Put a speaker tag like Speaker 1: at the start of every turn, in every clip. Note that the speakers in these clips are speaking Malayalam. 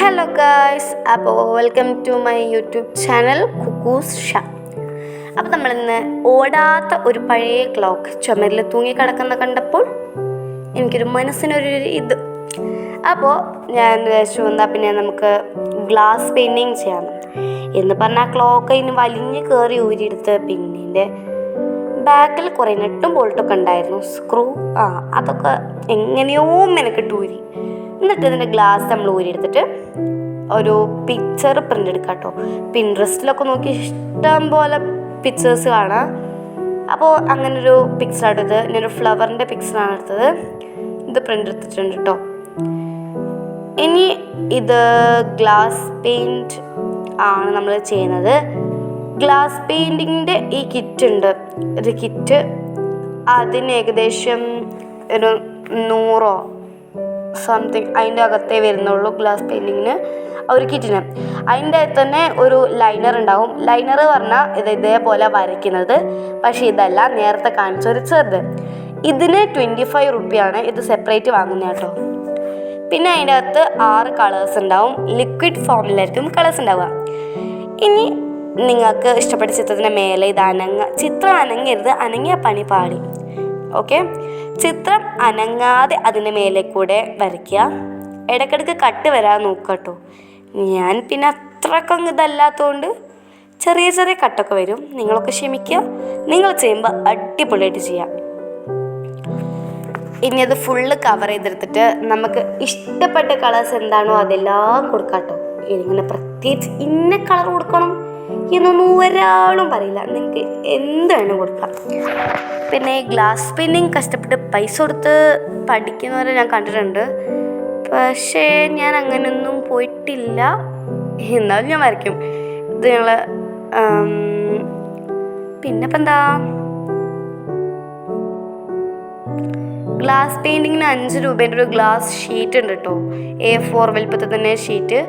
Speaker 1: ഹലോ ഗായ്സ്, അപ്പോൾ welcome to my YouTube channel കുക്കൂസ് ഷാ. അപ്പോൾ നമ്മളിന്ന് ഓടാത്ത ഒരു പഴയ ക്ലോക്ക് ചുമരിൽ തൂങ്ങിക്കിടക്കുന്ന കണ്ടപ്പോൾ എനിക്കൊരു മനസ്സിനൊരു ഇത്. അപ്പോൾ ഞാൻ വിചാരിച്ചു എന്നാൽ പിന്നെ നമുക്ക് ഗ്ലാസ് പെയിൻറ്റിങ് ചെയ്യാം എന്ന് പറഞ്ഞാൽ ക്ലോക്ക് അതിന് വലിഞ്ഞ് കയറി ഊരിയെടുത്ത് പിന്നെ ബാക്കിൽ കുറേ നെട്ടും ബോൾട്ടൊക്കെ ഉണ്ടായിരുന്നു, സ്ക്രൂ അതൊക്കെ എങ്ങനെയോ മെനക്കെട്ട് ഊരി. എന്നിട്ട് ഇതിൻ്റെ ഗ്ലാസ് നമ്മൾ ഊരിയെടുത്തിട്ട് ഒരു പിക്ചർ പ്രിൻ്റ് എടുക്കാം കേട്ടോ. പിൻട്രസ്റ്റിലൊക്കെ നോക്കി ഇഷ്ടം പോലെ പിക്ചേഴ്സ് കാണാം. അപ്പോൾ അങ്ങനൊരു പിക്ചറാണ് ഇത്. ഞാനൊരു ഫ്ലവറിൻ്റെ പിക്ചറാണ് എടുത്തത്. ഇത് പ്രിൻ്റ് എടുത്തിട്ടുണ്ട് കേട്ടോ. ഇനി ഇത് ഗ്ലാസ് പെയിൻറ്റ് ആണ് നമ്മൾ ചെയ്യുന്നത്. ഗ്ലാസ് പെയിൻറ്റിങ്ങിൻ്റെ ഈ കിറ്റ് ഉണ്ട്, ഒരു കിറ്റ്. അതിന് ഏകദേശം ഒരു 100 സംതിങ് അതിൻ്റെ അകത്തേ വരുന്നുള്ളൂ ഗ്ലാസ് പെയിൻറ്റിങ്ങിന് ഒരു കിറ്റിന്. അതിൻ്റെ തന്നെ ഒരു ലൈനർ ഉണ്ടാവും. ലൈനർ പറഞ്ഞാൽ ഇതേപോലെ വരയ്ക്കുന്നത്, പക്ഷേ ഇതല്ല, നേരത്തെ കാണിച്ച ഒരു ചെറുത്. ഇതിന് 25 റുപ്പിയാണ് ഇത് സെപ്പറേറ്റ് വാങ്ങുന്നത് കേട്ടോ. പിന്നെ അതിൻ്റെ അകത്ത് 6 കളേഴ്സ് ഉണ്ടാവും. ലിക്വിഡ് ഫോമിലായിരിക്കും കളേഴ്സ് ഉണ്ടാവുക. ഇനി നിങ്ങൾക്ക് ഇഷ്ടപ്പെട്ട ചിത്രത്തിൻ്റെ മേലെ ഇത് ചിത്രം അനങ്ങരുത്, അനങ്ങിയ പണി പാടി. ഓക്കെ, ചിത്രം അനങ്ങാതെ അതിൻ്റെ മേലെ കൂടെ വരയ്ക്കുക. ഇടയ്ക്കിടയ്ക്ക് കട്ട് വരാൻ നോക്കുക കേട്ടോ. ഞാൻ പിന്നെ അത്രക്കൊന്നും ഇതല്ലാത്തതുകൊണ്ട് ചെറിയ ചെറിയ കട്ടൊക്കെ വരും. നിങ്ങളൊക്കെ ക്ഷമിക്കുക, നിങ്ങൾ ചെയ്യുമ്പോൾ അടിപൊളിയായിട്ട് ചെയ്യാം. ഇനി അത് ഫുള്ള് കവർ ചെയ്തെടുത്തിട്ട് നമുക്ക് ഇഷ്ടപ്പെട്ട കളേഴ്സ് എന്താണോ അതെല്ലാം കൊടുക്കാം കേട്ടോ. ഇതിങ്ങനെ പ്രത്യേകിച്ച് ഇന്ന കളർ കൊടുക്കണം എന്നൊന്നും ഒരാളും പറയില്ല, നിങ്ങൾക്ക് എന്ത് വേണം കൊടുക്കാം. പിന്നെ ഈ ഗ്ലാസ് പെയിൻറ്റിങ് കഷ്ടപ്പെട്ട് പൈസ കൊടുത്ത് പഠിക്കുന്നവരെ ഞാൻ കണ്ടിട്ടുണ്ട്, പക്ഷേ ഞാൻ അങ്ങനെയൊന്നും പോയിട്ടില്ല. എന്നാലും ഞാൻ വരയ്ക്കും. ഇത് ഞങ്ങൾ പിന്നെ ഇപ്പം എന്താ, ഗ്ലാസ് പെയിൻറ്റിങ്ങിന് 5 രൂപേൻ്റെ ഒരു ഗ്ലാസ് ഷീറ്റ് ഉണ്ട് കേട്ടോ. A4 വലിപ്പത്തിൽ തന്നെ ഷീറ്റ്.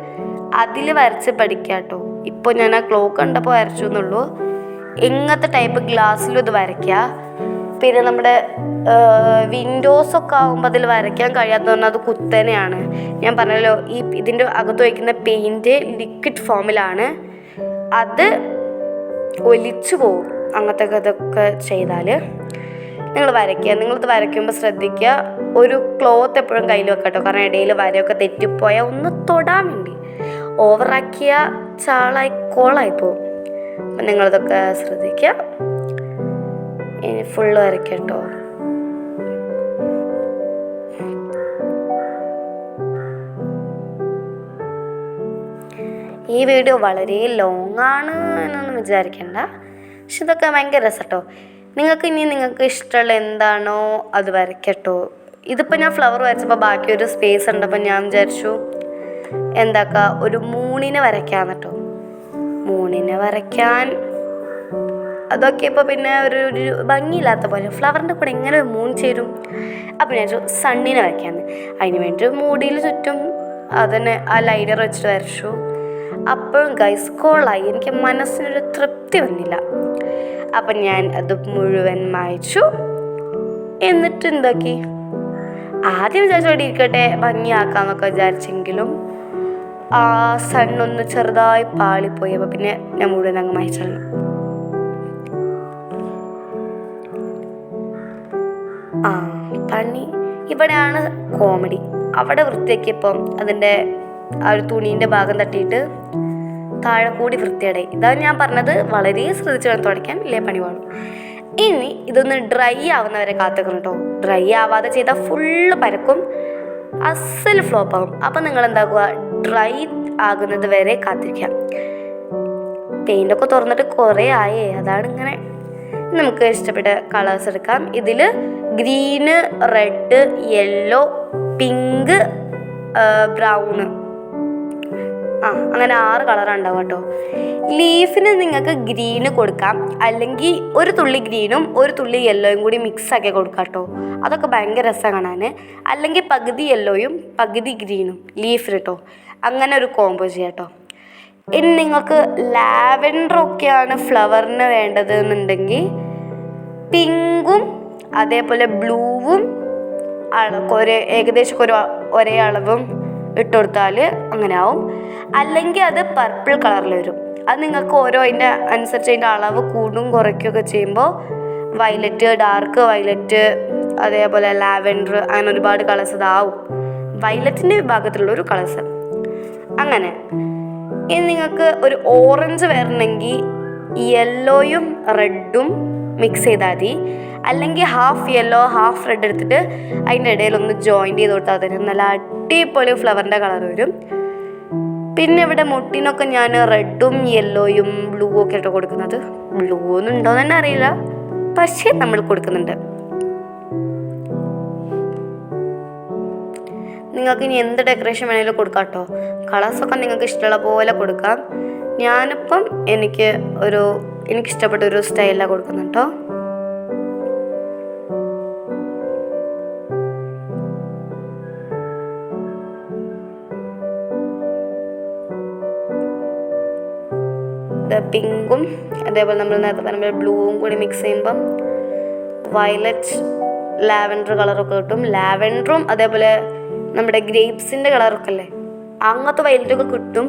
Speaker 1: അതിൽ വരച്ച് പഠിക്കുക കേട്ടോ. ഇപ്പോൾ ഞാൻ ആ ക്ലോക്ക് കണ്ടപ്പോൾ വരച്ചു എന്നുള്ളൂ. ഇങ്ങനത്തെ ടൈപ്പ് ഗ്ലാസ്സിലും ഇത് വരയ്ക്കുക. പിന്നെ നമ്മുടെ വിൻഡോസൊക്കെ ആകുമ്പോൾ അതിൽ വരയ്ക്കാൻ കഴിയാത്തത് പറഞ്ഞാൽ അത് കുത്തനെയാണ്. ഞാൻ പറഞ്ഞല്ലോ, ഇതിൻ്റെ അകത്ത് വയ്ക്കുന്ന പെയിൻറ്റ് ലിക്വിഡ് ഫോമിലാണ്. അത് ഒലിച്ചു പോകും അങ്ങനത്തെ ഇതൊക്കെ ചെയ്താൽ. നിങ്ങൾ വരയ്ക്കുക. നിങ്ങളിത് വരയ്ക്കുമ്പോൾ ശ്രദ്ധിക്കുക, ഒരു ക്ലോത്ത് എപ്പോഴും കയ്യിൽ വെക്കാം കേട്ടോ. കാരണം ഇടയിൽ വരയൊക്കെ തെറ്റിപ്പോയാൽ ഒന്ന് തൊടാൻ വേണ്ടി. ഓവറാക്കിയ ചാളായി കോളായി പോകും. അപ്പം നിങ്ങളിതൊക്കെ ശ്രദ്ധിക്കുക. ഇനി ഫുള്ള് വരയ്ക്കുക കേട്ടോ. ഈ വീഡിയോ വളരെ ലോങ് ആണ് എന്നൊന്നും വിചാരിക്കണ്ട, പക്ഷെ ഇതൊക്കെ ഭയങ്കര രസം കേട്ടോ. നിങ്ങൾക്ക് ഇഷ്ടമുള്ള എന്താണോ അത് വരയ്ക്കട്ടോ. ഇതിപ്പോൾ ഞാൻ ഫ്ലവർ വരച്ചപ്പോൾ ബാക്കി ഒരു സ്പേസ് ഉണ്ടപ്പോൾ ഞാൻ വിചാരിച്ചു എന്താക്കുക, ഒരു മൂണിനെ വരയ്ക്കാമെന്ന് കേട്ടോ. മൂണിനെ വരയ്ക്കാൻ അതൊക്കെ ഇപ്പോൾ പിന്നെ ഒരു ഭംഗിയില്ലാത്ത പോലെ, ഫ്ലവറിൻ്റെ കൂടെ എങ്ങനെ ഒരു മൂൺ ചേരും. അപ്പം ഞാൻ സണ്ണിനെ വരയ്ക്കാമെന്ന്. അതിന് വേണ്ടി മൂടിയിൽ ചുറ്റും അതിന് ആ ലൈനർ വെച്ചിട്ട് വരച്ചു. അപ്പോഴും ഗൈസ് കോളായി. എനിക്ക് മനസ്സിനൊരു തൃപ്തി വന്നില്ല. അപ്പം ഞാൻ അത് മുഴുവൻ മായ്ച്ചു. എന്നിട്ട് എന്താക്കി, ആദ്യം വിചാരിച്ചോടെ ഇരിക്കട്ടെ ഭംഗിയാക്കാമെന്നൊക്കെ വിചാരിച്ചെങ്കിലും ആ സണ്ണൊന്ന് ചെറുതായി പാളിപ്പോയി. അപ്പോൾ പിന്നെ ഞാൻ മുഴുവൻ അങ്ങ് മായ്ച്ചല്ലോ. പണി ഇവിടെയാണ് കോമഡി. അവിടെ വൃത്തിയാക്കിയപ്പം അതിൻ്റെ ആ ഒരു തുണീൻ്റെ ഭാഗം തട്ടിയിട്ട് താഴെ കൂടി വൃത്തിയായി. ഇതാണ് ഞാൻ പറഞ്ഞത്, വളരെ ശ്രദ്ധിച്ച് വേണം തുടയ്ക്കാൻ, ഇല്ലേ പണി പാടും. ഇനി ഇതൊന്ന് ഡ്രൈ ആവുന്നവരെ കാത്തിക്കണം കേട്ടോ. ഡ്രൈ ആവാതെ ചെയ്താൽ ഫുള്ള് പരക്കും, അസൽ ഫ്ലോപ്പ് ആകും. അപ്പം നിങ്ങൾ എന്താക്കുക, ഡ്രൈ ആകുന്നത് വരെ കാത്തിരിക്കാം. പെയിൻ്റൊക്കെ തുറന്നിട്ട് കുറേ ആയേ, അതാണ് ഇങ്ങനെ. നമുക്ക് ഇഷ്ടപ്പെട്ട കളേഴ്സ് എടുക്കാം. ഇതിൽ green, red, yellow, pink, brown, അങ്ങനെ 6 കളറാണ് ഉണ്ടാവുക കേട്ടോ. ലീഫിന് നിങ്ങൾക്ക് ഗ്രീന് കൊടുക്കാം, അല്ലെങ്കിൽ ഒരു തുള്ളി ഗ്രീനും ഒരു തുള്ളി യെല്ലോയും കൂടി മിക്സ് ആക്കി കൊടുക്കാം കേട്ടോ. അതൊക്കെ ഭയങ്കര രസം കാണാൻ. അല്ലെങ്കിൽ പകുതി യെല്ലോയും പകുതി ഗ്രീനും ലീഫിന് കേട്ടോ. അങ്ങനെ ഒരു കോംബോ ചെയ്യാം കേട്ടോ. ഇനി നിങ്ങൾക്ക് ലാവൻഡറൊക്കെയാണ് ഫ്ലവറിന് വേണ്ടത് എന്നുണ്ടെങ്കിൽ പിങ്കും അതേപോലെ ബ്ലൂവും ഏകദേശം ഒരേ അളവും ഇട്ട് കൊടുത്താൽ അങ്ങനെ ആവും. അല്ലെങ്കിൽ അത് പർപ്പിൾ കളറിൽ വരും. അത് നിങ്ങൾക്ക് ഓരോ അതിൻ്റെ അനുസരിച്ച് അതിൻ്റെ അളവ് കൂടും കുറയ്ക്കുകയൊക്കെ ചെയ്യുമ്പോൾ വയലറ്റ്, ഡാർക്ക് വയലറ്റ്, അതേപോലെ ലാവൻഡർ, അങ്ങനെ ഒരുപാട് കളേഴ്സ് ഇതാവും. വയലറ്റിൻ്റെ വിഭാഗത്തിലുള്ള ഒരു കളേഴ്സ്. അങ്ങനെ ഇനി നിങ്ങൾക്ക് ഒരു ഓറഞ്ച് വരണമെങ്കിൽ യെല്ലോയും റെഡും മിക്സ് ചെയ്താൽ മതി. അല്ലെങ്കിൽ ഹാഫ് യെല്ലോ ഹാഫ് റെഡ് എടുത്തിട്ട് അതിൻ്റെ ഇടയിലൊന്ന് ജോയിൻറ്റ് ചെയ്ത് കൊടുത്താൽ തന്നെ നല്ല അടിപൊളി ഫ്ലവറിൻ്റെ കളർ വരും. പിന്നെ ഇവിടെ മുട്ടിനൊക്കെ ഞാൻ റെഡും യെല്ലോയും ബ്ലൂ ഒക്കെ ഇട്ട് കൊടുക്കുന്നത്. ബ്ലൂ ഒന്നും ഉണ്ടോയെന്ന് തന്നെ അറിയില്ല, പക്ഷേ നമ്മൾ കൊടുക്കുന്നുണ്ട്. നിങ്ങൾക്ക് ഇനി എന്ത് ഡെക്കറേഷൻ വേണമെങ്കിലും കൊടുക്കാം കേട്ടോ. കളേഴ്സൊക്കെ നിങ്ങൾക്ക് ഇഷ്ടമുള്ള പോലെ കൊടുക്കാം. ഞാനിപ്പം എനിക്കിഷ്ടപ്പെട്ട ഒരു സ്റ്റൈലാണ് കൊടുക്കുന്നത് കേട്ടോ. പിങ്കും അതേപോലെ നമ്മൾ നേരത്തെ പറഞ്ഞ ബ്ലൂവും കൂടി മിക്സ് ചെയ്യുമ്പം വയലറ്റ് ലാവൻഡർ കളറൊക്കെ കിട്ടും. ലാവൻഡറും അതേപോലെ നമ്മുടെ ഗ്രേപ്സിൻ്റെ കളറൊക്കെ അല്ലേ, അങ്ങനത്തെ വയലറ്റൊക്കെ കിട്ടും.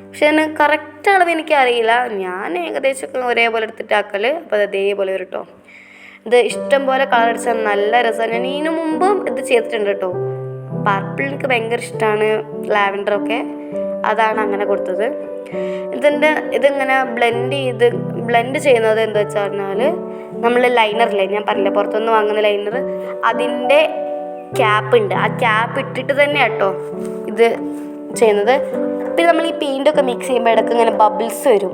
Speaker 1: പക്ഷെ അതിന് കറക്റ്റ് അളവ് എനിക്കറിയില്ല. ഞാൻ ഏകദേശമൊക്കെ ഒരേപോലെ എടുത്തിട്ടാക്കൽ. അപ്പോൾ അത് അതേപോലെ വരും കേട്ടോ. ഇത് ഇഷ്ടം പോലെ കളർ അടിച്ചാൽ നല്ല രസമാണ്. ഞാൻ ഇതിനു മുമ്പും ഇത് ചെയ്തിട്ടുണ്ട് കേട്ടോ. പർപ്പിൾ എനിക്ക് ഭയങ്കര ഇഷ്ടമാണ്, ലാവൻഡറൊക്കെ. അതാണ് അങ്ങനെ കൊടുത്തത്. ഇതിങ്ങനെ ബ്ലെൻഡ് ചെയ്യുന്നത് എന്താ വെച്ച് പറഞ്ഞാൽ നമ്മൾ ലൈനറില്ലേ, ഞാൻ പറഞ്ഞില്ല പുറത്തുനിന്ന് വാങ്ങുന്ന ലൈനർ, അതിൻ്റെ ക്യാപ്പ് ഉണ്ട്. ആ ക്യാപ്പ് ഇട്ടിട്ട് തന്നെ കേട്ടോ ഇത് ചെയ്യുന്നത്. പിന്നെ നമ്മൾ ഈ പെയിൻ്റൊക്കെ മിക്സ് ചെയ്യുമ്പോൾ ഇടയ്ക്ക് ഇങ്ങനെ ബബിൾസ് വരും.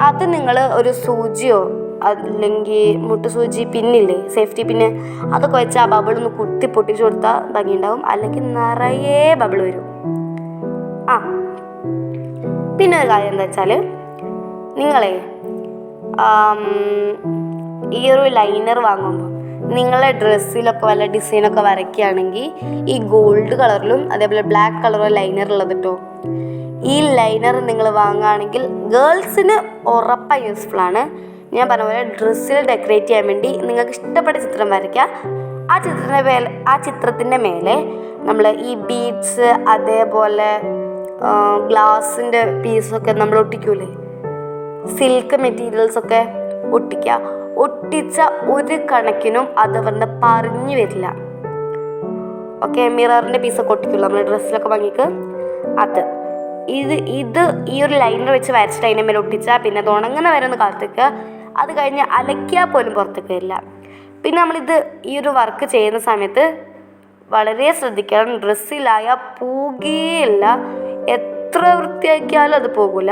Speaker 1: അത് നിങ്ങൾ ഒരു സൂചിയോ അല്ലെങ്കിൽ മുട്ടുസൂചി പിന്നില്ലേ, സേഫ്റ്റി പിന്ന്, അതൊക്കെ വെച്ച് ആ ബബിളൊന്ന് കുത്തി പൊട്ടിച്ച് കൊടുത്താൽ ഭംഗിയുണ്ടാവും. അല്ലെങ്കിൽ നിറയെ ബബിൾ വരും. പിന്നെ ഒരു കാര്യം എന്താ വെച്ചാൽ നിങ്ങളെ ഈ ഒരു ലൈനർ വാങ്ങുമ്പോൾ നിങ്ങളെ ഡ്രസ്സിലൊക്കെ വല്ല ഡിസൈനൊക്കെ വരയ്ക്കുകയാണെങ്കിൽ ഈ ഗോൾഡ് കളറിലും അതേപോലെ ബ്ലാക്ക് കളറും ലൈനർ ഉള്ളത് കേട്ടോ. ഈ ലൈനർ നിങ്ങൾ വാങ്ങുകയാണെങ്കിൽ ഗേൾസിന് ഉറപ്പായി യൂസ്ഫുള്ളാണ്. ഞാൻ പറഞ്ഞ പോലെ ഡ്രസ്സിൽ ഡെക്കറേറ്റ് ചെയ്യാൻ വേണ്ടി നിങ്ങൾക്ക് ഇഷ്ടപ്പെട്ട ചിത്രം വരയ്ക്കുക. ആ ചിത്രത്തിൻ്റെ മേലെ നമ്മൾ ഈ ബീഡ്സ് അതേപോലെ ഗ്ലാസിൻ്റെ പീസൊക്കെ നമ്മൾ ഒട്ടിക്കൂലേ, സിൽക്ക് മെറ്റീരിയൽസൊക്കെ ഒട്ടിച്ച ഒരു കണക്കിനും അത് വന്ന് പറഞ്ഞു വരില്ല. ഓക്കെ, മിററിൻ്റെ പീസൊക്കെ ഒട്ടിക്കുമല്ലോ നമ്മൾ ഡ്രസ്സിലൊക്കെ ഭംഗിക്ക്, അത് ഈ ഒരു ലൈനർ വെച്ച് വരച്ചിട്ട് അതിൻ്റെ മേലെ ഒട്ടിച്ചാൽ പിന്നെ അത് ഉണങ്ങുന്ന വരെ ഒന്ന് കാത്തിക്കുക. അത് കഴിഞ്ഞ് അലക്കിയാൽ പോലും പുറത്തേക്ക് വരില്ല. പിന്നെ നമ്മളിത് ഈ ഒരു വർക്ക് ചെയ്യുന്ന സമയത്ത് വളരെ ശ്രദ്ധിക്കണം. ഡ്രസ്സിലായ പോകുകയില്ല, എത്ര വൃത്തിയാക്കിയാലും അത് പോകില്ല.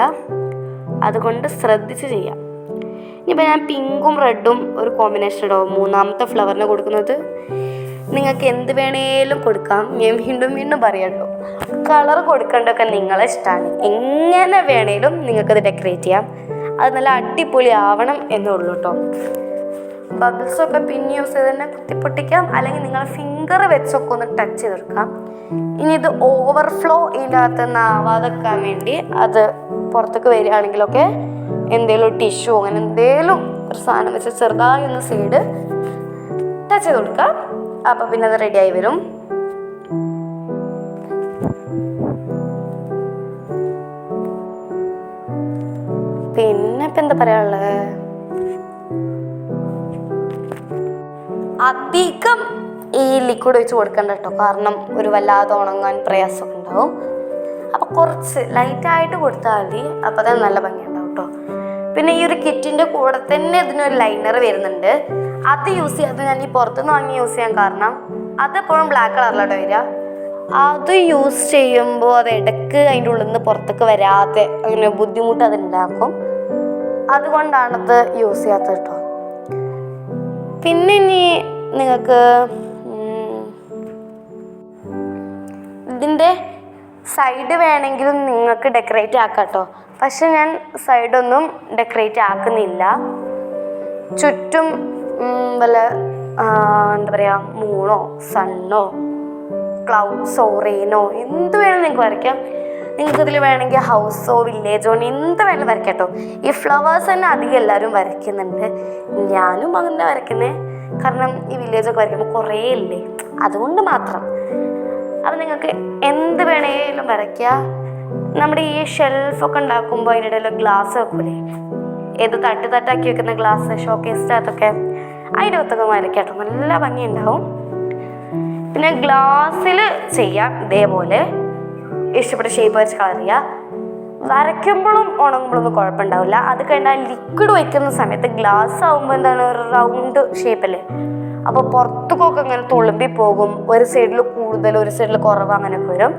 Speaker 1: അതുകൊണ്ട് ശ്രദ്ധിച്ച് ചെയ്യാം. ഇനിയിപ്പോൾ ഞാൻ പിങ്കും റെഡും ഒരു കോമ്പിനേഷൻ ഇടാവും മൂന്നാമത്തെ ഫ്ലവറിന് കൊടുക്കുന്നത്. നിങ്ങൾക്ക് എന്ത് വേണേലും കൊടുക്കാം. ഞാൻ വീണ്ടും പറയാം കേട്ടോ, കളർ കൊടുക്കേണ്ടതൊക്കെ നിങ്ങളെ ഇഷ്ടമാണ്. എങ്ങനെ വേണേലും നിങ്ങൾക്കത് ഡെക്കറേറ്റ് ചെയ്യാം. അത് നല്ല അടിപൊളി ആവണം എന്നുള്ളൂ കേട്ടോ. ബബിൾസൊക്കെ പിന്നെ യൂസ് ചെയ്ത് തന്നെ കുത്തിപ്പൊട്ടിക്കാം, അല്ലെങ്കിൽ നിങ്ങൾ ഫിംഗർ വെച്ചൊക്കെ ഒന്ന് ടച്ച് ചെയ്തെടുക്കാം. ഇനി ഇത് ഓവർഫ്ലോ ഇതിൻ്റെ അകത്ത് നിന്ന് ആവാതെക്കാൻ വേണ്ടി അത് പുറത്തേക്ക് വരികയാണെങ്കിലൊക്കെ എന്തെങ്കിലും ടിഷ്യൂ അങ്ങനെ എന്തെങ്കിലും ഒരു സാധനം വെച്ച് ചെറുതായി ഒന്ന് സൈഡ് ടച്ച് ചെയ്ത് കൊടുക്കാം. അപ്പം പിന്നെ അത് റെഡിയായി വരും. പിന്നെ ഇപ്പം എന്താ പറയാനുള്ളത്, അധികം ഈ ലിക്വിഡ് ഒഴിച്ച് കൊടുക്കണ്ട കേട്ടോ, കാരണം ഒരു വല്ലാതെ ഉണങ്ങാൻ പ്രയാസമൊക്കെ ഉണ്ടാവും. അപ്പോൾ കുറച്ച് ലൈറ്റായിട്ട് കൊടുത്താൽ മതി, അപ്പോൾ തന്നെ നല്ല ഭംഗിയുണ്ടാവും കേട്ടോ. പിന്നെ ഈ ഒരു കിറ്റിൻ്റെ കൂടെ തന്നെ ഇതിനൊരു ലൈനർ വരുന്നുണ്ട്. അത് യൂസ് ചെയ്യാതെ ഞാൻ ഈ പുറത്തുനിന്ന് വാങ്ങി യൂസ് ചെയ്യാൻ കാരണം അതെപ്പോഴും ബ്ലാക്ക് കളറിലോട്ട് വരിക. അത് യൂസ് ചെയ്യുമ്പോൾ അത് ഇടയ്ക്ക് അതിൻ്റെ ഉള്ളിൽ നിന്ന് പുറത്തേക്ക് വരാതെ അങ്ങനെ ബുദ്ധിമുട്ട് അതുണ്ടാക്കും. അതുകൊണ്ടാണത് യൂസ് ചെയ്യാത്തത് കേട്ടോ. പിന്നെ ഇനി നിങ്ങൾക്ക് ഇതിൻ്റെ സൈഡ് വേണമെങ്കിലും നിങ്ങൾക്ക് ഡെക്കറേറ്റ് ആക്കാം കേട്ടോ. പക്ഷെ ഞാൻ സൈഡൊന്നും ഡെക്കറേറ്റ് ആക്കുന്നില്ല. ചുറ്റും വല്ല എന്താ പറയുക, മൂണോ സണ്ണോ ക്ലൗഡ്സോ റെയിനോ എന്ത് വേണമെങ്കിലും നിങ്ങൾക്ക് വരയ്ക്കാം. നിങ്ങൾക്കിതിൽ വേണമെങ്കിൽ ഹൗസോ വില്ലേജോ എന്ത് വേണമെങ്കിലും വരയ്ക്കാം കേട്ടോ. ഈ ഫ്ലവേഴ്സ് തന്നെ അധികം എല്ലാവരും വരയ്ക്കുന്നുണ്ട്. ഞാനും അങ്ങനെ വരയ്ക്കുന്നത്, കാരണം ഈ വില്ലേജൊക്കെ വരയ്ക്കുമ്പോൾ കുറേ ഇല്ലേ, അതുകൊണ്ട് മാത്രം. അപ്പം നിങ്ങൾക്ക് എന്ത് വേണേലും വരയ്ക്കുക. നമ്മുടെ ഈ ഷെൽഫൊക്കെ ഉണ്ടാക്കുമ്പോൾ അതിൻ്റെ ഇടയിൽ ഗ്ലാസ് വെക്കൂലേ, ഏത് തട്ടാക്കി വെക്കുന്ന ഗ്ലാസ് ഷോക്കേസിനകത്തൊക്കെ, അതിൻ്റെ അകത്തൊക്കെ വരയ്ക്കാം കേട്ടോ, നല്ല ഭംഗിയുണ്ടാവും. പിന്നെ ഗ്ലാസ്സിൽ ചെയ്യാം ഇതേപോലെ ഇഷ്ടപ്പെട്ട ഷേപ്പ് വെച്ച് കളർ ചെയ്യുക. വരയ്ക്കുമ്പോഴും ഉണങ്ങുമ്പോഴൊന്നും കുഴപ്പമുണ്ടാവില്ല. അത് കഴിഞ്ഞാൽ ലിക്വിഡ് വയ്ക്കുന്ന സമയത്ത് ഗ്ലാസ് ആകുമ്പോൾ എന്താണ് ഒരു റൗണ്ട് ഷേപ്പല്ലേ, അപ്പോൾ പുറത്തേക്കൊക്കെ ഇങ്ങനെ തുളുമ്പി പോകും. ഒരു സൈഡിൽ കൂടുതൽ ഒരു സൈഡിൽ കുറവ് അങ്ങനെയൊക്കെ വരും.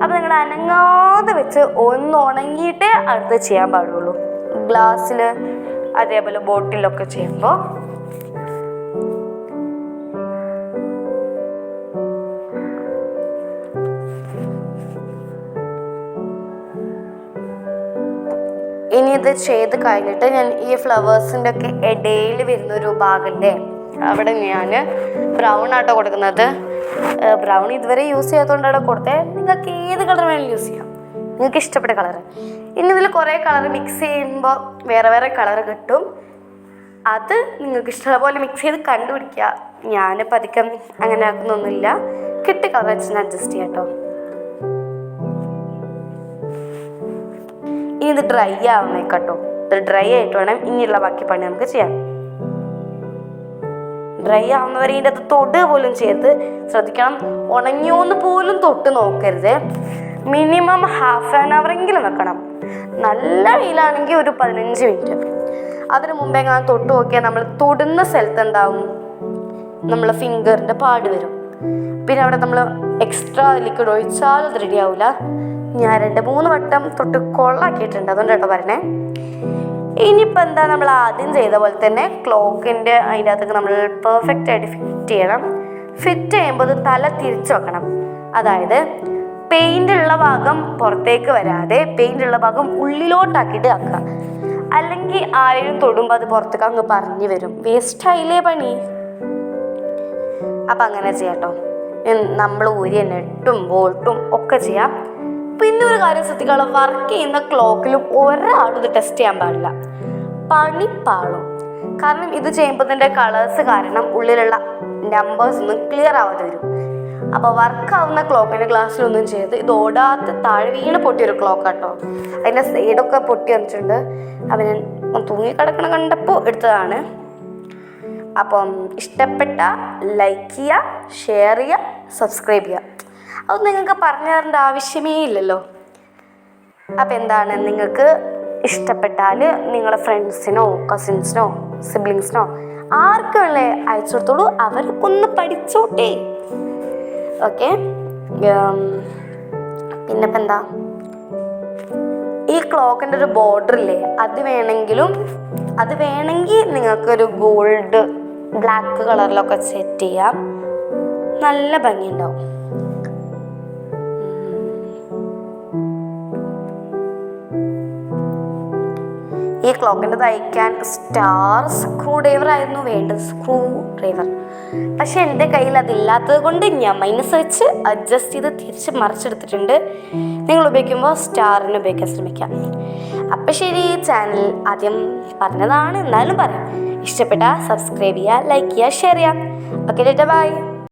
Speaker 1: അപ്പോൾ നിങ്ങൾ അനങ്ങാതെ വെച്ച് ഒന്ന് ഉണങ്ങിയിട്ടേ അടുത്ത് ചെയ്യാൻ പാടുള്ളൂ. ഗ്ലാസ്സിൽ അതേപോലെ ബോട്ടിലൊക്കെ ചെയ്യുമ്പോൾ. ഇനി ഇത് ചെയ്ത് കഴിഞ്ഞിട്ട് ഞാൻ ഈ ഫ്ലവേഴ്സിൻ്റെ ഒക്കെ ഇടയിൽ വരുന്നൊരു ഭാഗമല്ലേ, അവിടെ ഞാൻ ബ്രൗൺ ആട്ടോ കൊടുക്കുന്നത്. ബ്രൗൺ ഇതുവരെ യൂസ് ചെയ്യാത്തതുകൊണ്ടാണ് കൊടുത്തത്. നിങ്ങൾക്ക് ഏത് കളർ വേണമെങ്കിലും യൂസ് ചെയ്യാം, നിങ്ങൾക്ക് ഇഷ്ടപ്പെട്ട കളർ. ഇനി ഇതിൽ കുറേ കളർ മിക്സ് ചെയ്യുമ്പോൾ വേറെ വേറെ കളർ കിട്ടും. അത് നിങ്ങൾക്ക് ഇഷ്ടമുള്ള പോലെ മിക്സ് ചെയ്ത് കണ്ടുപിടിക്കുക. ഞാനിപ്പോൾ അധികം അങ്ങനെ ആക്കുന്നൊന്നുമില്ല, കിട്ടിയ കളർ വെച്ച് അഡ്ജസ്റ്റ് ചെയ്യാം കേട്ടോ. ഇനി ഇത് ഡ്രൈ ആവുന്നേക്കട്ടോ. ഇത് ഡ്രൈ ആയിട്ട് വേണം ഇനിയുള്ള ബാക്കി പണി നമുക്ക് ചെയ്യാം. ഡ്രൈ ആവുന്നവരെ ഇതിൻ്റെ അത് തൊട്ട് പോലും ചെയ്ത് ശ്രദ്ധിക്കണം. ഉണങ്ങിയോന്ന് പോലും തൊട്ട് നോക്കരുത്. മിനിമം ഹാഫ് ആൻ അവറെങ്കിലും വെക്കണം. നല്ല വെയിലാണെങ്കിൽ ഒരു 15 മിനിറ്റ്. അതിന് മുമ്പേ ഞാൻ തൊട്ട് നോക്കിയാൽ നമ്മൾ തൊടുന്ന സ്ഥലത്ത് എന്താവും, നമ്മളെ ഫിംഗറിൻ്റെ പാട് വരും. പിന്നെ അവിടെ നമ്മൾ എക്സ്ട്രാ ലിക്വിഡ് ഒഴിച്ചാൽ അത് റെഡി ആവില്ല. ഞാൻ 2-3 വട്ടം തൊട്ട് കൊള്ളാക്കിയിട്ടുണ്ട്, അതുകൊണ്ട് കേട്ടോ പറഞ്ഞേ. ഇനിയിപ്പോൾ എന്താ, നമ്മൾ ആദ്യം ചെയ്ത പോലെ തന്നെ ക്ലോക്കിൻ്റെ അതിൻ്റെ അകത്തേക്ക് നമ്മൾ പെർഫെക്റ്റ് ആയിട്ട് ഫിറ്റ് ചെയ്യണം. ഫിറ്റ് ചെയ്യുമ്പോൾ തല തിരിച്ച് വെക്കണം. അതായത് പെയിൻ്റ് ഉള്ള ഭാഗം പുറത്തേക്ക് വരാതെ പെയിൻ്റ് ഉള്ള ഭാഗം ഉള്ളിലോട്ടാക്കിയിട്ട് ആക്കുക. അല്ലെങ്കിൽ ആരെയും തൊടുമ്പോൾ അത് പുറത്തേക്ക് അങ്ങ് പറഞ്ഞു വരും, വേസ്റ്റായില്ലേ പണി. അപ്പം അങ്ങനെ ചെയ്യാം കേട്ടോ. നമ്മൾ ഊരിയ നെട്ടും ബോൾട്ടും ഒക്കെ ചെയ്യാം. പിന്നെ ഒരു കാര്യം ശ്രദ്ധിക്കാനുള്ള, വർക്ക് ചെയ്യുന്ന ക്ലോക്കിലും ഒരാളും ഇത് ടെസ്റ്റ് ചെയ്യാൻ പാടില്ല, പണിപ്പാളും. കാരണം ഇത് ചെയ്യുമ്പോൾ ഇതിൻ്റെ കളേഴ്സ് കാരണം ഉള്ളിലുള്ള നമ്പേഴ്സ് ഒന്നും ക്ലിയർ ആവാതെ വരും. അപ്പോൾ വർക്കാവുന്ന ക്ലോക്കിൻ്റെ ഗ്ലാസ്സിലൊന്നും ചെയ്ത് ഇത് ഓടാത്ത താഴെ വീണ് പൊട്ടിയൊരു ക്ലോക്കാട്ടോ. അതിൻ്റെ സൈഡൊക്കെ പൊട്ടി വന്നിട്ടുണ്ട്. അപ്പം ഞാൻ തൂങ്ങിക്കിടക്കണം കണ്ടപ്പോൾ എടുത്തതാണ്. അപ്പം ഇഷ്ടപ്പെട്ട ലൈക്ക് ചെയ്യുക, ഷെയർ ചെയ്യുക, സബ്സ്ക്രൈബ് ചെയ്യുക. അത് നിങ്ങൾക്ക് പറഞ്ഞു തരേണ്ട ആവശ്യമേ ഇല്ലല്ലോ. അപ്പം എന്താണ്, നിങ്ങൾക്ക് ഇഷ്ടപ്പെട്ടാൽ നിങ്ങളുടെ ഫ്രണ്ട്സിനോ കസിൻസിനോ സിബ്ലിങ്സിനോ ആർക്കുള്ള അയച്ചു കൊടുത്തോളൂ, അവർക്കൊന്ന് പഠിച്ചോട്ടെ. ഓക്കെ. പിന്നിപ്പോൾ എന്താ, ഈ ക്ലോക്കിൻ്റെ ഒരു ബോർഡറില്ലേ, അത് വേണമെങ്കിൽ നിങ്ങൾക്കൊരു ഗോൾഡ് ബ്ലാക്ക് കളറിലൊക്കെ സെറ്റ് ചെയ്യാം, നല്ല ഭംഗിയുണ്ടാവും. ഈ ക്ലോക്കിൻ്റെ തയ്ക്കാൻ സ്റ്റാർ സ്ക്രൂ ഡ്രൈവർ ആയിരുന്നു വേണ്ടത്, സ്ക്രൂ ഡ്രൈവർ. പക്ഷെ എൻ്റെ കയ്യിൽ അതില്ലാത്തത് കൊണ്ട് ഞാൻ മൈനസ് വെച്ച് അഡ്ജസ്റ്റ് ചെയ്ത് തിരിച്ച് മറിച്ചെടുത്തിട്ടുണ്ട്. നിങ്ങൾ ഉപയോഗിക്കുമ്പോൾ സ്റ്റാറിന് ഉപയോഗിക്കാൻ ശ്രമിക്കാം. അപ്പം ശരി, ചാനൽ ആദ്യം പറഞ്ഞതാണ് എന്നാലും പറയാം. ഇഷ്ടപ്പെട്ടാൽ സബ്സ്ക്രൈബ് ചെയ്യുക, ലൈക്ക് ചെയ്യുക, ഷെയർ ചെയ്യുക. Okay, by.